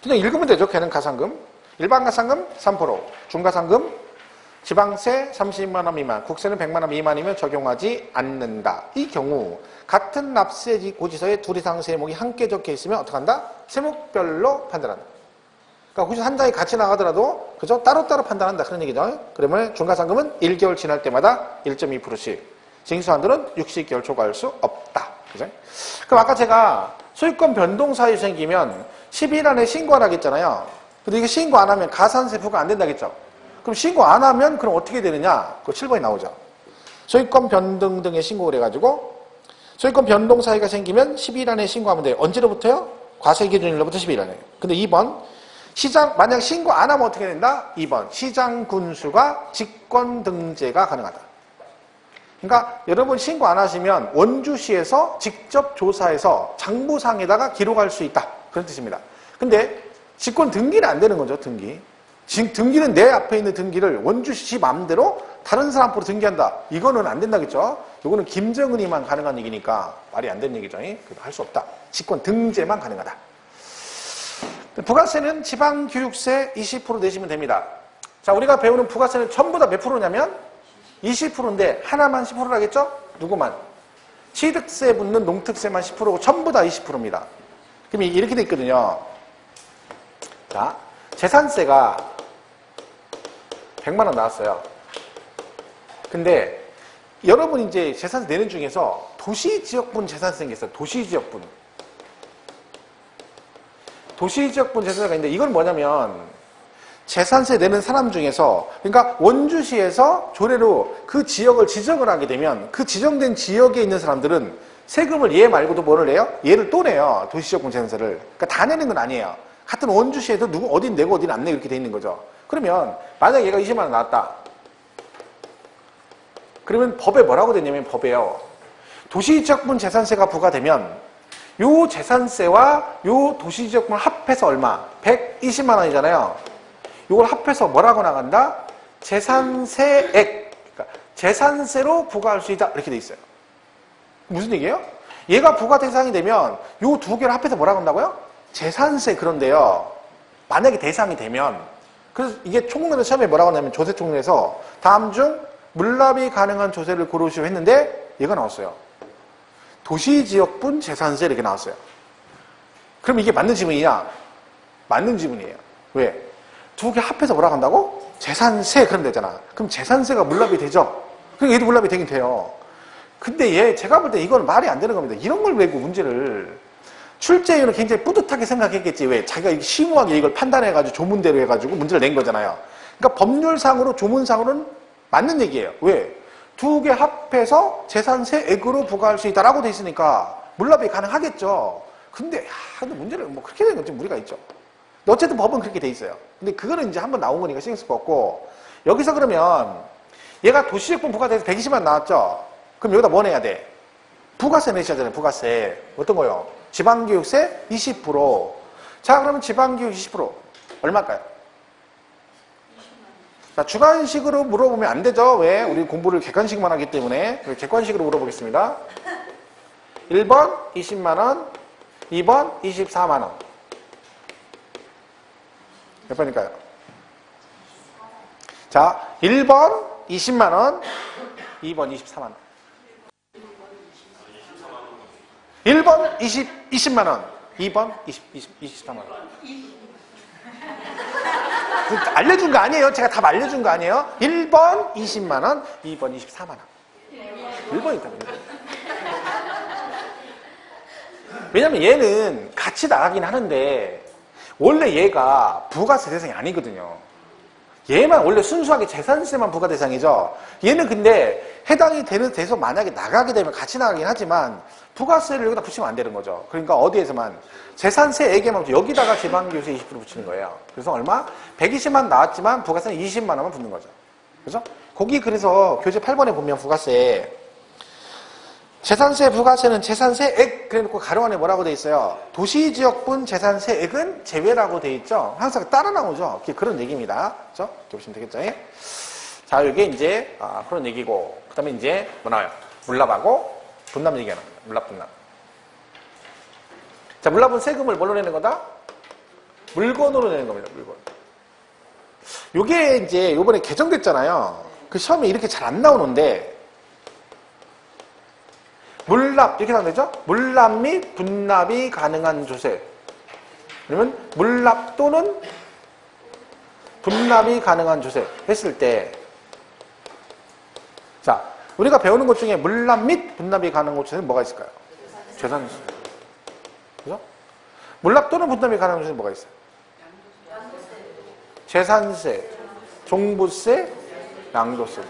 그냥 읽으면 되죠. 걔는 가상금. 일반 가상금 3%, 중가상금, 지방세 30만 원 미만, 국세는 100만 원 미만이면 적용하지 않는다. 이 경우 같은 납세 고지서에 둘 이상 세목이 함께 적혀 있으면 어떻게 한다? 세목별로 판단한다. 그러니까 혹시 한 장이 같이 나가더라도 그죠? 따로따로 판단한다. 그런 얘기죠. 그러면 중가상금은 1개월 지날 때마다 1.2%씩, 징수한도는 60개월 초과할 수 없다. 그죠? 그럼 아까 제가 소유권 변동 사유 생기면 10일 안에 신고 안 하겠잖아요. 근데 이게 신고 안 하면 가산세 부과 안 된다겠죠? 그럼 신고 안 하면 그럼 어떻게 되느냐? 그거 7번에 나오죠. 소유권 변동 등의 신고를 해가지고 소유권 변동 사유가 생기면 10일 안에 신고하면 돼요. 언제로부터요? 과세 기준일로부터 10일 안에. 근데 2번 만약 신고 안 하면 어떻게 된다? 2번 시장 군수가 직권 등재가 가능하다. 그러니까 여러분 신고 안 하시면 원주시에서 직접 조사해서 장부상에다가 기록할 수 있다. 그런 뜻입니다. 근데 직권 등기는 안 되는 거죠. 등기는 내 앞에 있는 등기를 원주시 마음대로 다른 사람 앞으로 등기한다. 이거는 안 된다겠죠. 이거는 김정은이만 가능한 얘기니까 말이 안 되는 얘기죠. 그래도 할 수 없다. 직권 등재만 가능하다. 부가세는 지방교육세 20% 내시면 됩니다. 자, 우리가 배우는 부가세는 전부 다 몇 프로냐면 20%인데 하나만 10%라겠죠? 누구만? 취득세 붙는 농특세만 10%고 전부 다 20%입니다. 그럼 이렇게 돼 있거든요. 자, 재산세가 100만 원 나왔어요. 근데 여러분 이제 재산세 내는 중에서 도시지역분 재산세 생겼어요. 도시지역분. 도시지역분 재산세가 있는데 이건 뭐냐면 재산세 내는 사람 중에서 그러니까 원주시에서 조례로 그 지역을 지정을 하게 되면 그 지정된 지역에 있는 사람들은 세금을 얘 말고도 뭐를 내요? 얘를 또 내요. 도시지역분 재산세를. 그러니까 다 내는 건 아니에요. 같은 원주시에도 어딘 내고 어딘 안 내고 이렇게 돼 있는 거죠. 그러면 만약 얘가 20만 원 나왔다. 그러면 법에 뭐라고 되냐면 법에요. 도시지역분 재산세가 부과되면 요 재산세와 요 도시지역분 합해서 얼마? 120만 원이잖아요. 요걸 합해서 뭐라고 나간다? 재산세액. 그러니까 재산세로 부과할 수 있다. 이렇게 돼 있어요. 무슨 얘기예요? 얘가 부과 대상이 되면 요 두 개를 합해서 뭐라고 한다고요? 재산세. 그런데요. 만약에 대상이 되면 그래서 이게 총론의 시험에 뭐라고 하냐면 조세 총론에서 다음 중 물납이 가능한 조세를 고르시오 했는데 얘가 나왔어요. 도시지역분 재산세 이렇게 나왔어요. 그럼 이게 맞는 지문이냐? 맞는 지문이에요. 왜? 두 개 합해서 뭐라고 한다고? 재산세 그럼 되잖아. 그럼 재산세가 물납이 되죠? 그럼 얘도 물납이 되긴 돼요. 근데 제가 볼 때 이건 말이 안 되는 겁니다. 이런 걸 외고 문제를. 출제위원은 굉장히 뿌듯하게 생각했겠지. 왜? 자기가 심오하게 이걸 판단해가지고 조문대로 해가지고 문제를 낸 거잖아요. 그러니까 법률상으로, 조문상으로는 맞는 얘기예요. 왜? 두 개 합해서 재산세액으로 부과할 수 있다라고 돼 있으니까 물납이 가능하겠죠. 근데 문제를 뭐 그렇게 되는 건 좀 무리가 있죠. 근데 어쨌든 법은 그렇게 돼 있어요. 근데 그거는 이제 한번 나온 거니까 신경 쓸 거 없고, 여기서 그러면 얘가 도시지역분 부과돼서 120만 나왔죠. 그럼 여기다 뭐 내야 돼? 부가세 내셔야 되잖아요. 부가세. 어떤 거요? 지방교육세 20%. 자, 그러면 지방교육 20% 얼마일까요? 자, 주관식으로 물어보면 안 되죠. 왜? 우리 공부를 객관식만 하기 때문에 객관식으로 물어보겠습니다. 1번 20만원, 2번 24만원. 몇 번일까요? 자, 1번 20만원, 2번 24만원. 1번 20만원, 2번 24만원. 알려준 거 아니에요. 제가 다 알려준 거 아니에요. 1번 20만원, 2번 24만원. 1번이다. 왜냐면 얘는 같이 나가긴 하는데 원래 얘가 부가세 대상이 아니거든요. 얘만 원래 순수하게 재산세만 부과 대상이죠. 얘는 근데 해당이 돼서 만약에 나가게 되면 같이 나가긴 하지만 부가세를 여기다 붙이면 안 되는 거죠. 그러니까 어디에서만 재산세액에만 여기다가 지방교세 20% 붙이는 거예요. 그래서 얼마? 120만 나왔지만 부가세는 20만 원만 붙는 거죠. 그죠? 거기 그래서 교재 8번에 보면 부가세 재산세 부가세는 재산세액 그래 놓고 가로 안에 뭐라고 돼 있어요? 도시지역분 재산세액은 제외라고 돼 있죠. 항상 따라 나오죠. 그런 얘기입니다. 그렇죠? 이렇게 보시면 되겠죠. 자, 이게 이제 그런 얘기고, 그 다음에 이제 뭐 나와요? 물납하고 분납 얘기하는 겁니다. 물납 분납. 자, 물납은 세금을 뭘로 내는 거다? 물건으로 내는 겁니다. 물건. 요게 이제 요번에 개정됐잖아요. 그 시험에 이렇게 잘 안 나오는데 물납 이렇게 나오죠? 물납 및 분납이 가능한 조세. 그러면 물납 또는 분납이 가능한 조세 했을 때, 자, 우리가 배우는 것 중에 물납 및 분납이 가능한 조세는 뭐가 있을까요? 재산세. 그죠? 물납 또는 분납이 가능한 조세는 뭐가 있어요? 재산세, 종부세, 양도세.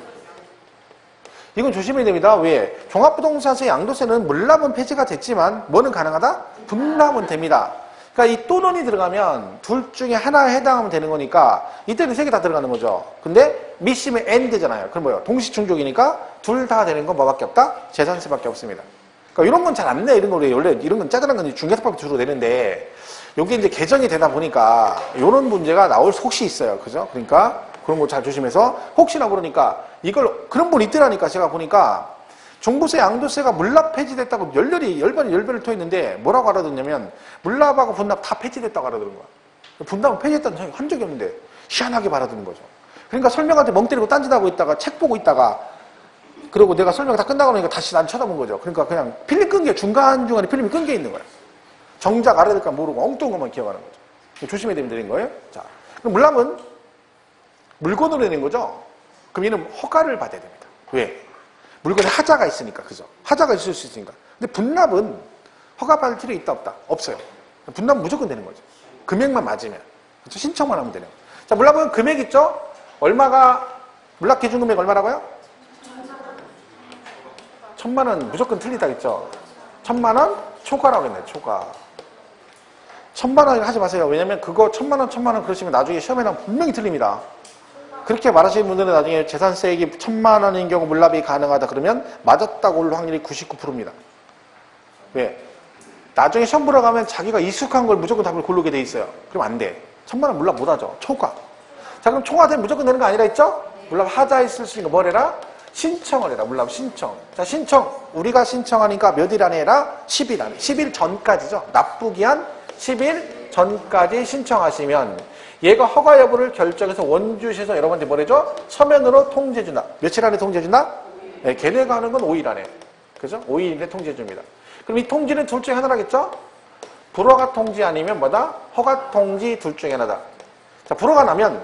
이건 조심해야 됩니다. 왜? 종합부동산세, 양도세는 물납은 폐지가 됐지만 뭐는 가능하다? 분납은 됩니다. 그러니까 이 또는이 들어가면 둘 중에 하나에 해당하면 되는 거니까 이때는 세 개 다 들어가는 거죠. 근데 미시면 AND잖아요. 그럼 뭐예요? 동시충족이니까 둘 다 되는 건 뭐밖에 없다? 재산세밖에 없습니다. 그러니까 이런 건 잘 안 내. 이런 거 원래 이런 건 짜잘한 건 중개사법 주로 내는데 이게 이제 개정이 되다 보니까 이런 문제가 나올 혹시 있어요. 그죠? 그러니까 그런 거 잘 조심해서 혹시나 모르니까 이걸 그런 분 있더라니까 제가 보니까 종부세, 양도세가 물납 폐지됐다고 열변을 토했는데 뭐라고 알아듣냐면 물납하고 분납 다 폐지됐다고 알아들은 거야. 분납은 폐지됐다는 소리 한 적이 없는데 희한하게 알아듣는 거죠. 그러니까 설명한테 멍 때리고 딴짓하고 있다가 책 보고 있다가 그리고 내가 설명 다 끝나고 나니까 다시 난 쳐다본 거죠. 그러니까 그냥 필름 끈 게 중간중간에 필름이 끈 게 있는 거야. 정작 알아들을까 모르고 엉뚱한 것만 기억하는 거죠. 조심해야 되는 거예요. 자, 그럼 물납은 물건으로 내는 거죠. 그럼 얘는 허가를 받아야 됩니다. 왜? 물건에 하자가 있으니까, 그죠? 하자가 있을 수 있으니까. 근데 분납은 허가받을 필요 있다, 없다? 없어요. 분납은 무조건 되는 거죠. 금액만 맞으면. 그렇죠? 신청만 하면 되는 거예요. 자, 물납은 금액 있죠? 얼마가, 물납 기준 금액 얼마라고요? 1,000만 원 무조건 틀리다 했죠? 1,000만 원 초과라고 했네, 초과. 1,000만 원 하지 마세요. 왜냐면 그거 1,000만 원, 1,000만 원 그러시면 나중에 시험에 나오면 분명히 틀립니다. 그렇게 말하시는 분들은 나중에 재산세액이 1,000만 원인 경우 물납이 가능하다 그러면 맞았다고 올 확률이 99%입니다. 왜? 나중에 시험 보러 가면 자기가 익숙한 걸 무조건 답을 고르게 돼 있어요. 그럼 안 돼. 1,000만 원 물납 못 하죠. 초과. 자, 그럼 초과되면 무조건 되는 거 아니라 했죠? 물납 하자 있을 수 있는 거 뭘 해라? 신청을 해라. 물납 신청. 자, 신청. 우리가 신청하니까 몇 일 안에 해라? 10일 안에. 10일 전까지죠. 납부기한 10일 전까지 신청하시면 얘가 허가 여부를 결정해서 원주시에서 여러분한테 뭐래죠? 서면으로 통지해준다. 며칠 안에 통지해준다? 네, 걔네가 하는 건 5일 안에. 그죠? 5일 이내 통지해줍니다. 그럼 이 통지는 둘 중에 하나라겠죠? 불허가 통지 아니면 뭐다? 허가 통지 둘 중에 하나다. 자, 불허가 나면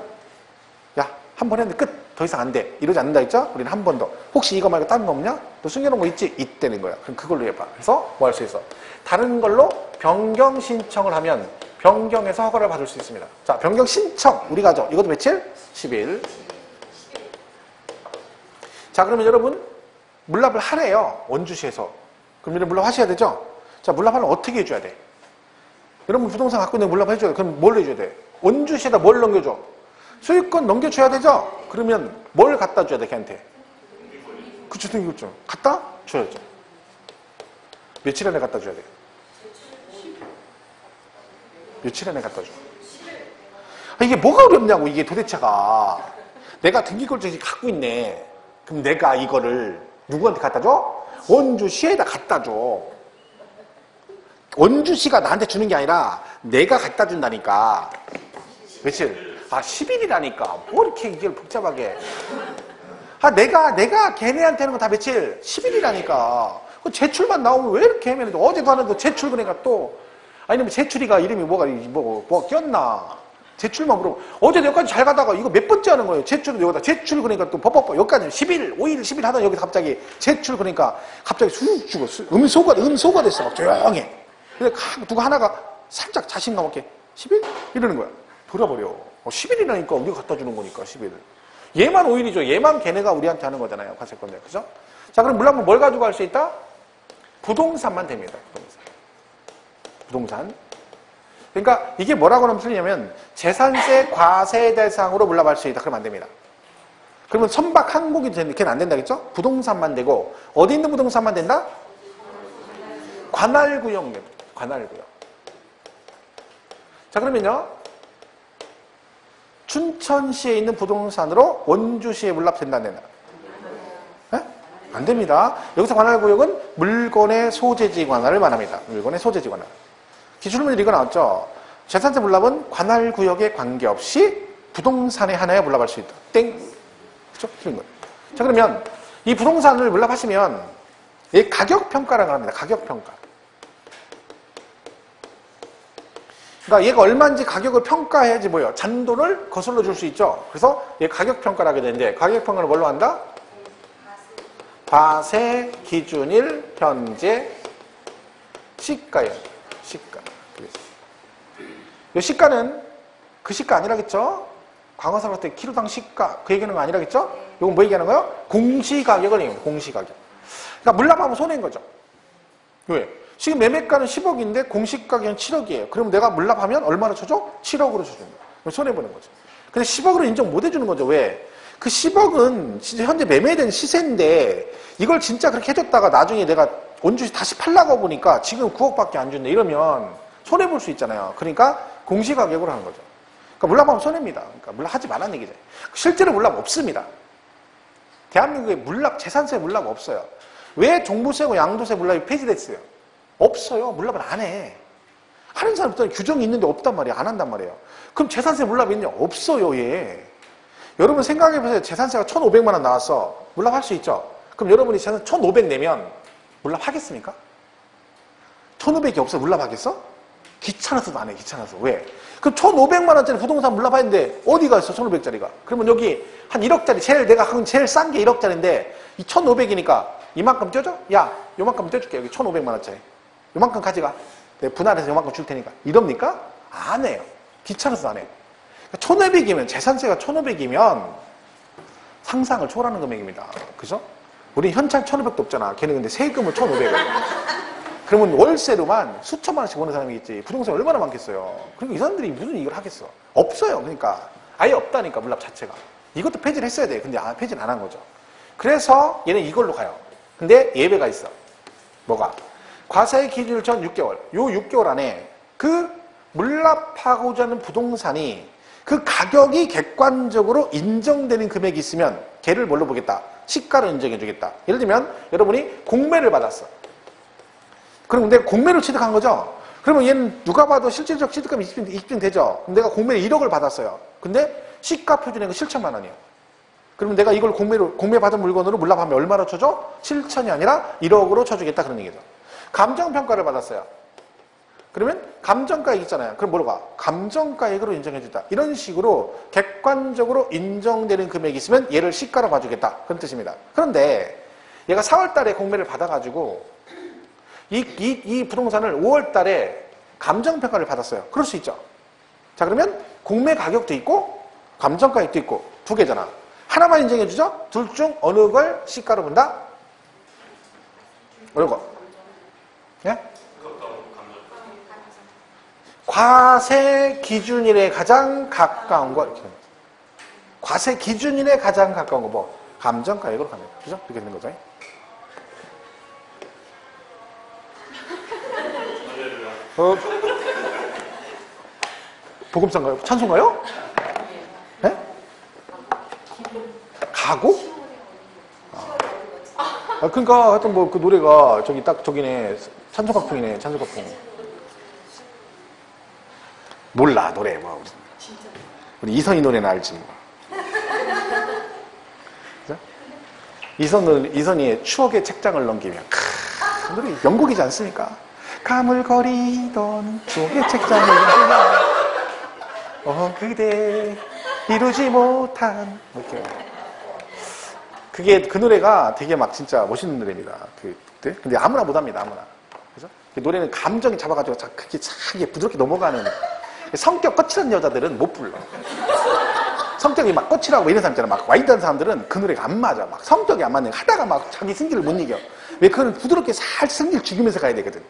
야, 한 번 했는데 끝. 더 이상 안 돼. 이러지 않는다 했죠? 우리는 한 번 더. 혹시 이거 말고 다른 거 없냐? 너 숨겨놓은 거 있지? 있다는 거야. 그럼 그걸로 해봐. 그래서 뭐 할 수 있어? 다른 걸로 변경 신청을 하면 변경해서 허가를 받을 수 있습니다. 자, 변경 신청. 우리가 하죠. 이것도 며칠? 10일. 자, 그러면 여러분 물납을 하래요. 원주시에서. 그럼 여러분 물납 하셔야 되죠? 자, 물납하면 어떻게 해줘야 돼? 여러분 부동산 갖고 있는 물납 해줘야 돼. 그럼 뭘 해줘야 돼? 원주시에다 뭘 넘겨줘? 소유권 넘겨줘야 되죠? 그러면 뭘 갖다 줘야 돼, 걔한테? 그쵸, 등기부증. 갖다 줘야죠. 며칠 안에 갖다 줘야 돼? 며칠 안에 갖다 줘? 이게 뭐가 어렵냐고, 이게 도대체가. 내가 등기권증이 갖고 있네. 그럼 내가 이거를 누구한테 갖다 줘? 원주시에다 갖다 줘. 원주시가 나한테 주는 게 아니라 내가 갖다 준다니까. 며칠? 10일이라니까. 뭐 이렇게 이걸 복잡하게. 내가 걔네한테 하는 거 다 며칠? 10일이라니까. 제출만 나오면 왜 이렇게 헤매는데. 어제도 하는데 제출 그러니까 또. 아니면 제출이가 이름이 뭐가 꼈나. 제출만 물어보고. 어제도 여기까지 잘 가다가 이거 몇 번째 하는 거예요. 제출은 여기다. 제출 그러니까 또 여기까지 10일, 5일, 10일 하다 여기서 갑자기 제출 그러니까 갑자기 쑥 죽어. 음소가 됐어. 막 조용해. 근데 누가 하나가 살짝 자신감 없게 10일? 이러는 거야. 돌아버려. 10일이라니까 우리가 갖다 주는 거니까 10일. 얘만 5일이죠. 얘만 걔네가 우리한테 하는 거잖아요. 과세 건데. 그죠? 자, 그럼 물론 뭘 가지고 갈 수 있다? 부동산만 됩니다. 부동산. 그러니까 이게 뭐라고 하면 틀리냐면 재산세 과세 대상으로 물납할 수 있다. 그러면 안 됩니다. 그러면 선박 항공이 되는데 걔는 안 된다겠죠? 부동산만 되고 어디 있는 부동산만 된다? 관할구역. 관할구역. 자, 그러면요. 춘천시에 있는 부동산으로 원주시에 물납된다, 안 된다? 네? 안 됩니다. 여기서 관할구역은 물건의 소재지 관할을 말합니다. 물건의 소재지 관할. 기출문제 이거 나왔죠? 재산세 물납은 관할구역에 관계없이 부동산의 하나에 물납할 수 있다. 땡. 그렇죠? 틀린 거예요. 자, 그러면 이 부동산을 물납하시면 이 가격평가라고 합니다. 가격평가. 그러니까 얘가 얼마인지 가격을 평가해야지 뭐예요? 잔돈을 거슬러 줄 수 있죠. 그래서 얘 가격평가를 하게 되는데 가격평가를 뭘로 한다? 과세 기준일 현재 시가예요. 시가. 이 시가는 그 시가 아니라겠죠? 광어사 할 때 키로당 시가 그 얘기하는 거 아니라겠죠? 이건 뭐 얘기하는 거예요? 공시가격을 얘기해요. 공시가격. 그러니까 물납하면 손해인 거죠. 왜? 지금 매매가는 10억인데 공시가격은 7억이에요. 그럼 내가 물납하면 얼마나 쳐줘? 7억으로 쳐줍니다. 손해보는 거죠. 근데 10억으로 인정 못 해주는 거죠. 왜? 그 10억은 진짜 현재 매매된 시세인데 이걸 진짜 그렇게 해줬다가 나중에 내가 원주시 다시 팔라고 보니까 지금 9억밖에 안 준대. 이러면 손해볼 수 있잖아요. 그러니까 공시가격으로 하는 거죠. 그러니까 물납하면 손해입니다. 그러니까 물납하지 말라는 얘기죠. 실제로 물납 없습니다. 대한민국에 물납, 재산세 물납 없어요. 왜 종부세고 양도세 물납이 폐지됐어요? 없어요. 물납을 안 해. 하는 사람부터는 규정이 있는데 없단 말이에요. 안 한단 말이에요. 그럼 재산세 물납이 있냐? 없어요, 얘. 여러분 생각해보세요. 재산세가 1,500만 원 나왔어. 물납할 수 있죠? 그럼 여러분이 재산 1,500 내면 물납하겠습니까? 1,500이 없어 물납하겠어? 귀찮아서도 안 해. 귀찮아서. 왜? 그럼 1,500만 원짜리 부동산 물납하는데 어디가 있어? 1,500짜리가. 그러면 여기 한 1억짜리 내가 한 제일 싼 게 1억짜리인데 이 1,500이니까 이만큼 떼줘? 야, 요만큼 떼줄게. 여기 1,500만 원짜리. 요만큼 가져가. 내가 분할해서 요만큼 줄 테니까. 이럽니까? 안 해요. 귀찮아서 안 해요. 1,500이면 재산세가 1,500이면 상상을 초월하는 금액입니다. 그죠? 우리 현찰 1,500도 없잖아. 걔는 근데 세금을 1,500을. 그러면 월세로만 수천만 원씩 버는 사람이 있지. 부동산 얼마나 많겠어요. 그러니까 이 사람들이 무슨 이걸 하겠어. 없어요. 그러니까 아예 없다니까 물납 자체가. 이것도 폐지를 했어야 돼. 근데 폐지는 안 한 거죠. 그래서 얘는 이걸로 가요. 근데 예외가 있어. 뭐가? 과세 기준일 전 6개월. 요 6개월 안에 그 물납하고자 하는 부동산이 그 가격이 객관적으로 인정되는 금액이 있으면 걔를 뭘로 보겠다? 시가로 인정해 주겠다. 예를 들면 여러분이 공매를 받았어. 그럼 내가 공매를 취득한 거죠? 그러면 얘는 누가 봐도 실질적 시드값이 20등 되죠? 그럼 내가 공매를 1억을 받았어요. 근데 시가 표준액은 7천만 원이에요. 그러면 내가 이걸 공매 받은 물건으로 물납하면 얼마로 쳐줘? 7천이 아니라 1억으로 쳐주겠다 그런 얘기죠. 감정평가를 받았어요. 그러면 감정가액 있잖아요. 그럼 뭐로 가? 감정가액으로 인정해주다. 이런 식으로 객관적으로 인정되는 금액이 있으면 얘를 시가로 봐주겠다. 그런 뜻입니다. 그런데 얘가 4월 달에 공매를 받아가지고 이 부동산을 5월 달에 감정평가를 받았어요. 그럴 수 있죠. 자, 그러면 공매 가격도 있고 감정가액도 있고 두 개잖아. 하나만 인정해주죠? 둘 중 어느 걸 시가로 본다? 어느 거? 예? 과세 기준일에 가장 가까운 거 이렇게 됩니다. 과세 기준일에 가장 가까운 거 뭐? 감정가액으로 갑니다. 그죠? 이렇게 되는 거죠. 복음상가요? 찬송가요? 네? 가고? 그러니까 하여튼 뭐 그 노래가 저기 딱 저기네 찬송가풍이네. 찬송가풍. 몰라 노래 뭐 우리 이선희 노래는 알지 뭐. 그죠? 이선희의 추억의 책장을 넘기면 노래 명곡이지 않습니까? 가물거리던 추억의 책장을 넘기면 그대 이루지 못한 이렇게. 그게 그 노래가 되게 막 진짜 멋있는 노래입니다. 근데 아무나 못합니다. 아무나. 그죠? 그 노래는 감정이 잡아가지고 그게 차게 부드럽게 넘어가는. 성격 거칠은 여자들은 못 불러. 성격이 막 거칠하고 이런 사람 있잖아. 막 와인다는 사람들은 그 노래가 안 맞아. 막 성격이 안 맞는 하다가 막 자기 승기를 못 이겨. 왜 그거는 부드럽게 살 승기를 죽이면서 가야 되거든.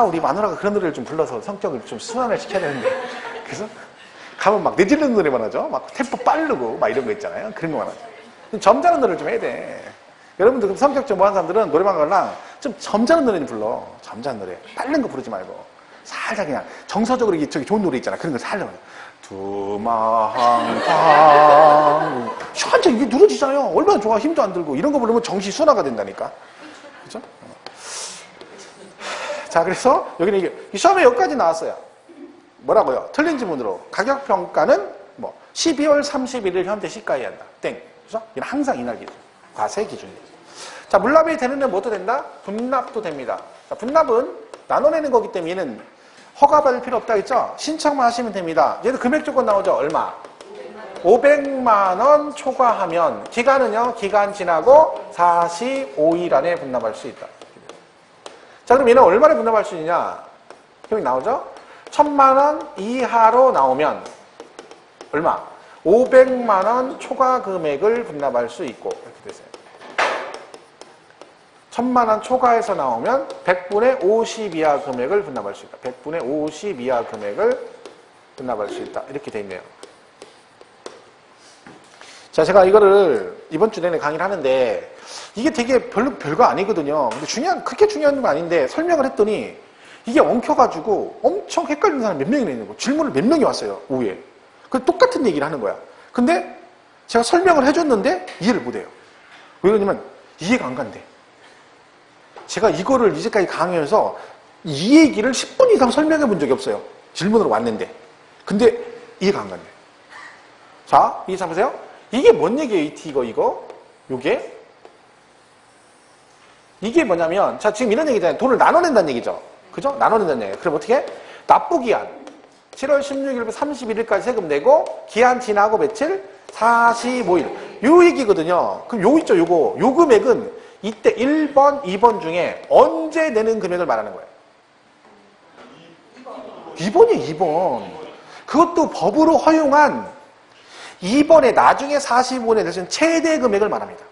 우리 마누라가 그런 노래를 좀 불러서 성격을 좀 순환을 시켜야 되는데. 그래서 가면 막 내지르는 노래만 하죠. 막 템포 빠르고 막 이런 거 있잖아요. 그런 거만 하죠. 점잖은 노래를 좀 해야 돼. 여러분들 성격 좀 뭐한 사람들은 노래방 가려면 좀 점잖은 노래 좀 불러. 점잖은 노래. 빠른 거 부르지 말고. 살짝 그냥 정서적으로 이게 저기 좋은 노래 있잖아. 그런 거 살려요. 두망팡 천천히 이게 누러지잖아요. 얼마나 좋아. 힘도 안 들고. 이런 거 부르면 정신 순화가 된다니까. 그죠? 자, 그래서 여기는 이게 시험에 여기까지 나왔어요. 뭐라고요? 틀린 지문으로 가격평가는 뭐 12월 31일 현재 시가에 한다. 땡. 그죠? 이건 항상 이날 기준. 과세 기준이에요. 자, 물납이 되는 데는 뭐도 된다? 분납도 됩니다. 자, 분납은 나눠내는 거기 때문에 얘는 허가받을 필요 없다 했죠? 신청만 하시면 됩니다. 얘도 금액 조건 나오죠? 얼마? 500만 원 초과하면 기간은요? 기간 지나고 45일 안에 분납할 수 있다. 자, 그럼 얘는 얼마나 분납할 수 있냐? 여기 나오죠? 1000만 원 이하로 나오면 얼마? 500만 원 초과 금액을 분납할 수 있고 이렇게 되세요. 1000만 원 초과해서 나오면 100분의 50 이하 금액을 분납할 수 있다. 100분의 50 이하 금액을 분납할 수 있다. 이렇게 돼 있네요. 자, 제가 이거를 이번 주 내내 강의를 하는데 이게 되게 별거 아니거든요. 근데 그렇게 중요한 건 아닌데 설명을 했더니 이게 엉켜가지고 엄청 헷갈리는 사람이 몇 명이나 있는 거예요. 질문을 몇 명이 왔어요. 오후에. 그 똑같은 얘기를 하는 거야. 근데 제가 설명을 해줬는데 이해를 못해요. 왜 그러냐면 이해가 안 간대. 제가 이거를 이제까지 강의하면서 이 얘기를 10분 이상 설명해 본 적이 없어요. 질문으로 왔는데. 근데 이해가 안 간대. 자, 이해 잡으세요? 이게 뭔 얘기예요? 이거? 요게? 이게 뭐냐면, 자, 지금 이런 얘기잖아요. 돈을 나눠낸다는 얘기죠. 그죠? 나눠낸다는 얘기예요. 그럼 어떻게? 납부기한. 7월 16일부터 31일까지 세금 내고, 기한 지나고 며칠? 45일. 요 얘기거든요. 그럼 요 있죠, 요거. 요 금액은 이때 1번, 2번 중에 언제 내는 금액을 말하는 거예요? 2번이에요, 2번. 그것도 법으로 허용한 2번에 나중에 45년에 낼 수 있는 최대 금액을 말합니다.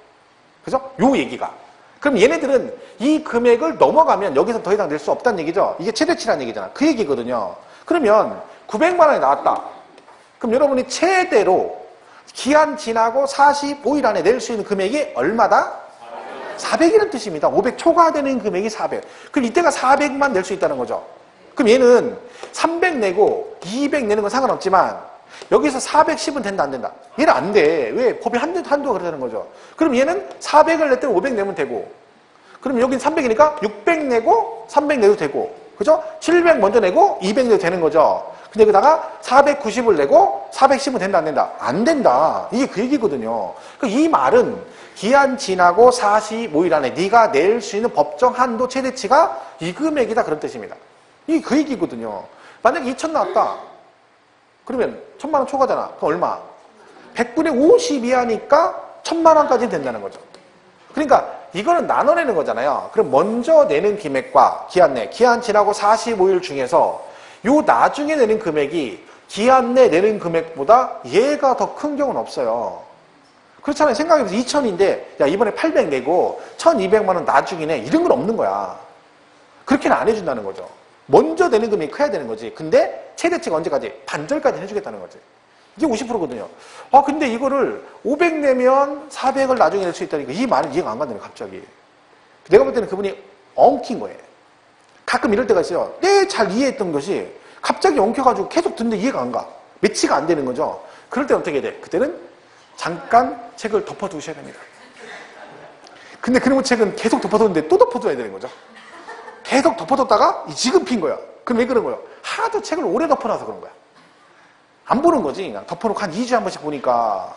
그죠? 요 얘기가. 그럼 얘네들은 이 금액을 넘어가면 여기서 더 이상 낼 수 없다는 얘기죠? 이게 최대치라는 얘기잖아. 그 얘기거든요. 그러면 900만 원이 나왔다. 그럼 여러분이 최대로 기한 지나고 45일 안에 낼 수 있는 금액이 얼마다? 400이라는 뜻입니다. 500 초과되는 금액이 400. 그럼 이때가 400만 낼 수 있다는 거죠. 그럼 얘는 300 내고 200 내는 건 상관없지만 여기서 410은 된다 안 된다? 얘는 안 돼. 왜? 법이 한도가 그렇다는 거죠. 그럼 얘는 400을 냈더니 500 내면 되고 그럼 여긴 300이니까 600 내고 300 내도 되고 그죠? 700 먼저 내고 200 내도 되는 거죠. 근데 여기다가 490을 내고 410은 된다 안 된다? 안 된다. 이게 그 얘기거든요. 이 말은 기한 지나고 45일 안에 네가 낼 수 있는 법정 한도 최대치가 이 금액이다 그런 뜻입니다. 이게 그 얘기거든요. 만약에 2천 나왔다. 그러면 1,000만 원 초과잖아. 그럼 얼마? 100분의 50 이하니까 1,000만 원까지는 된다는 거죠. 그러니까 이거는 나눠내는 거잖아요. 그럼 먼저 내는 금액과 기한 내, 기한 지나고 45일 중에서 요 나중에 내는 금액이 기한 내 내는 금액보다 얘가 더 큰 경우는 없어요. 그렇잖아요. 생각해보세요. 2,000인데 야 이번에 800 내고 1,200만 원 나중에 내 이런 건 없는 거야. 그렇게는 안 해준다는 거죠. 먼저 내는 금액이 커야 되는 거지. 근데 최대치가 언제까지? 반절까지 해주겠다는 거지. 이게 50%거든요. 아 근데 이거를 500 내면 400을 나중에 낼 수 있다니까 이 말은 이해가 안 간다는 거예요. 갑자기. 내가 볼 때는 그분이 엉킨 거예요. 가끔 이럴 때가 있어요. 잘 이해했던 것이 갑자기 엉켜가지고 계속 듣는데 이해가 안 가. 매치가 안 되는 거죠. 그럴 때는 어떻게 해야 돼? 그때는 잠깐 책을 덮어두셔야 됩니다. 근데 그놈의 책은 계속 덮어뒀는데 또 덮어둬야 되는 거죠. 계속 덮어뒀다가 지금 핀 거야. 그럼 왜 그런 거예요? 하도 책을 오래 덮어놔서 그런 거야. 안 보는 거지. 그냥 덮어놓고 한 2주에 한 번씩 보니까.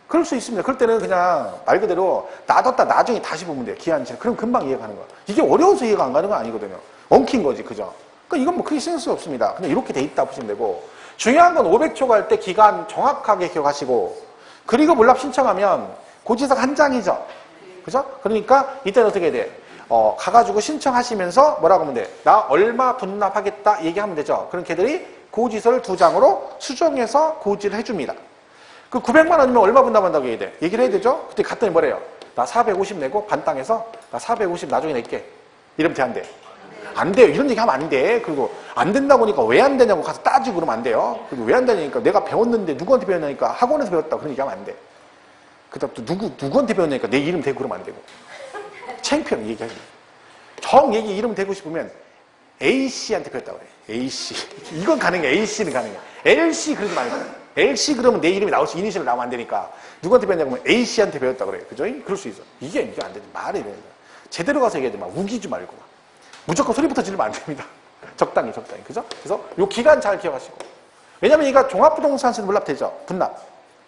그럴 수 있습니다. 그럴 때는 그냥 말 그대로 놔뒀다 나중에 다시 보면 돼요. 기한치. 그럼 금방 이해가는 거야. 이게 어려워서 이해가 안 가는 건 아니거든요. 엉킨 거지. 그죠? 그러니까 이건 뭐 크게 신경 쓸 수 없습니다. 그냥 이렇게 돼 있다 보시면 되고. 중요한 건 500초가 할 때 기간 정확하게 기억하시고 그리고 물납 신청하면 고지서가 한 장이죠. 그죠? 그러니까 이때는 어떻게 해야 돼? 가가지고 신청하시면서 뭐라고 하면 돼? 나 얼마 분납하겠다 얘기하면 되죠. 그럼 걔들이 고지서를 2장으로 수정해서 고지를 해줍니다. 그 900만 원이면 얼마 분납한다고 얘기해야 돼? 얘기를 해야 되죠? 그때 갔더니 뭐래요? 나 450 내고 반 땅에서 나 450 나중에 낼게. 이러면 돼, 안 돼? 안 돼요. 이런 얘기 하면 안 돼. 그리고 안 된다고 하니까 왜 안 되냐고 가서 따지고 그러면 안 돼요. 그리고 왜 안 되냐니까 내가 배웠는데 누구한테 배웠냐니까 학원에서 배웠다. 그런 얘기 하면 안 돼. 그 다음 또 누구한테 배웠냐니까 내 이름 대고 그러면 안 되고. 창피한 얘기하지. 정 얘기 이름 대고 싶으면 A씨한테 배웠다고 그래. A씨. 이건 가능해. A씨는 가능해. LC 그러지 말고. LC 그러면 내 이름이 나올 수, 이니셜 나오면 안 되니까. 누구한테 배웠냐고 하면 A씨한테 배웠다고 그래. 그죠? 그럴 수 있어. 이게 안 되지. 말이 돼. 제대로 가서 얘기하지 마. 우기지 말고. 무조건 소리부터 지르면 안 됩니다. 적당히. 그죠? 그래서 요 기간 잘 기억하시고. 왜냐면 이거 종합부동산세는 물납되죠. 분납.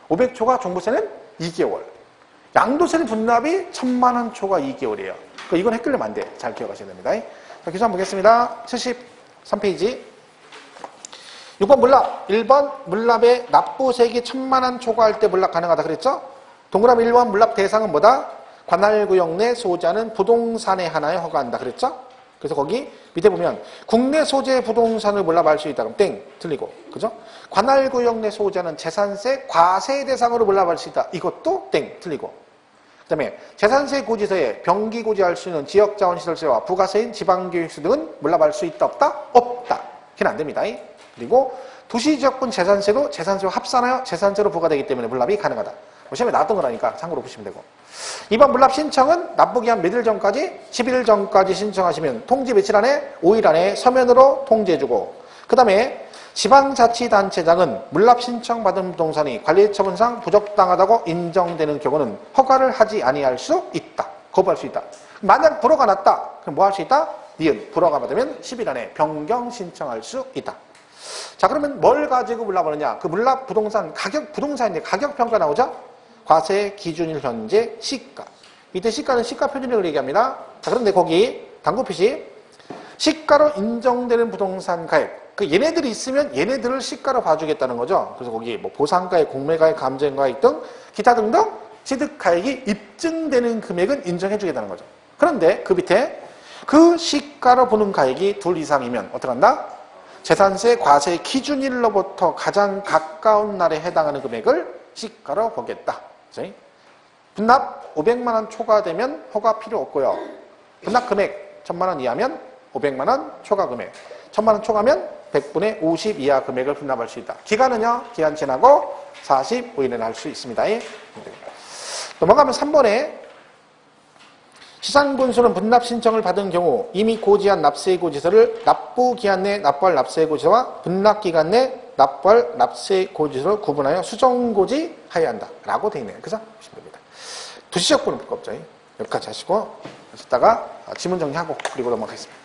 500초가 종부세는 2개월. 양도세는 분납이 1,000만 원 초과 2개월이에요. 그러니까 이건 헷갈리면 안 돼. 잘 기억하셔야 됩니다. 자, 기술 한번 보겠습니다. 73페이지. 6번 물납. 1번 물납의 납부세액이 1,000만 원 초과할 때 물납 가능하다 그랬죠? 동그라미 1번 물납 대상은 뭐다? 관할구역 내 소지하는 부동산에 하나에 허가한다 그랬죠? 그래서 거기 밑에 보면 국내 소재 부동산을 물납할 수 있다. 그럼 땡 틀리고. 그죠? 관할구역 내 소지하는 재산세 과세 대상으로 물납할 수 있다. 이것도 땡 틀리고. 그 다음에 재산세 고지서에 병기 고지할 수 있는 지역자원시설세와 부가세인 지방교육세 등은 물납할 수 있다 없다? 없다. 걔는 안 됩니다. 그리고 도시지역분 재산세도 재산세와 합산하여 재산세로 부과되기 때문에 물납이 가능하다. 시험에 나왔던 거라니까 참고로 보시면 되고. 2번 물납 신청은 납부기한 몇일 전까지? 11일 전까지 신청하시면 통지 며칠 안에? 5일 안에 서면으로 통지해주고, 그 다음에 지방자치단체장은 물납 신청받은 부동산이 관리처분상 부적당하다고 인정되는 경우는 허가를 하지 아니할 수 있다. 거부할 수 있다. 만약 불허가 났다. 그럼 뭐 할 수 있다? 니은 불허가 받으면 10일 안에 변경 신청할 수 있다. 자, 그러면 뭘 가지고 물납하느냐? 그 물납 부동산 가격, 부동산인데 가격 평가 나오죠? 과세 기준일 현재 시가. 이때 시가는 시가 표준액을 얘기합니다. 자, 그런데 거기 당구 표시 시가로 인정되는 부동산 가액. 그 얘네들이 있으면 얘네들을 시가로 봐주겠다는 거죠. 그래서 거기 뭐 보상가액, 공매가액, 감정가액 등 기타 등등 취득가액이 입증되는 금액은 인정해주겠다는 거죠. 그런데 그 밑에 그 시가로 보는 가액이 둘 이상이면 어떻게 한다? 재산세 과세 기준일로부터 가장 가까운 날에 해당하는 금액을 시가로 보겠다. 분납 500만 원 초과되면 허가 필요 없고요. 분납 금액 1,000만 원 이하면 500만 원 초과 금액. 1,000만 원 초과면 100분의 50 이하 금액을 분납할 수 있다. 기간은요, 기한 지나고 45일에 할 수 있습니다. 넘어가면 3번에 시상분수는 분납 신청을 받은 경우 이미 고지한 납세의 고지서를 납부 기한 내 납부할 납세의 고지서와 분납 기간 내 납부할 납세의 고지서를 구분하여 수정고지 하여야 한다. 라고 되어 있네요. 그죠? 보시면 됩니다. 도시지역분은 필요 없죠. 여기까지 하시고, 하시다가 지문 정리하고 그리고 넘어가겠습니다.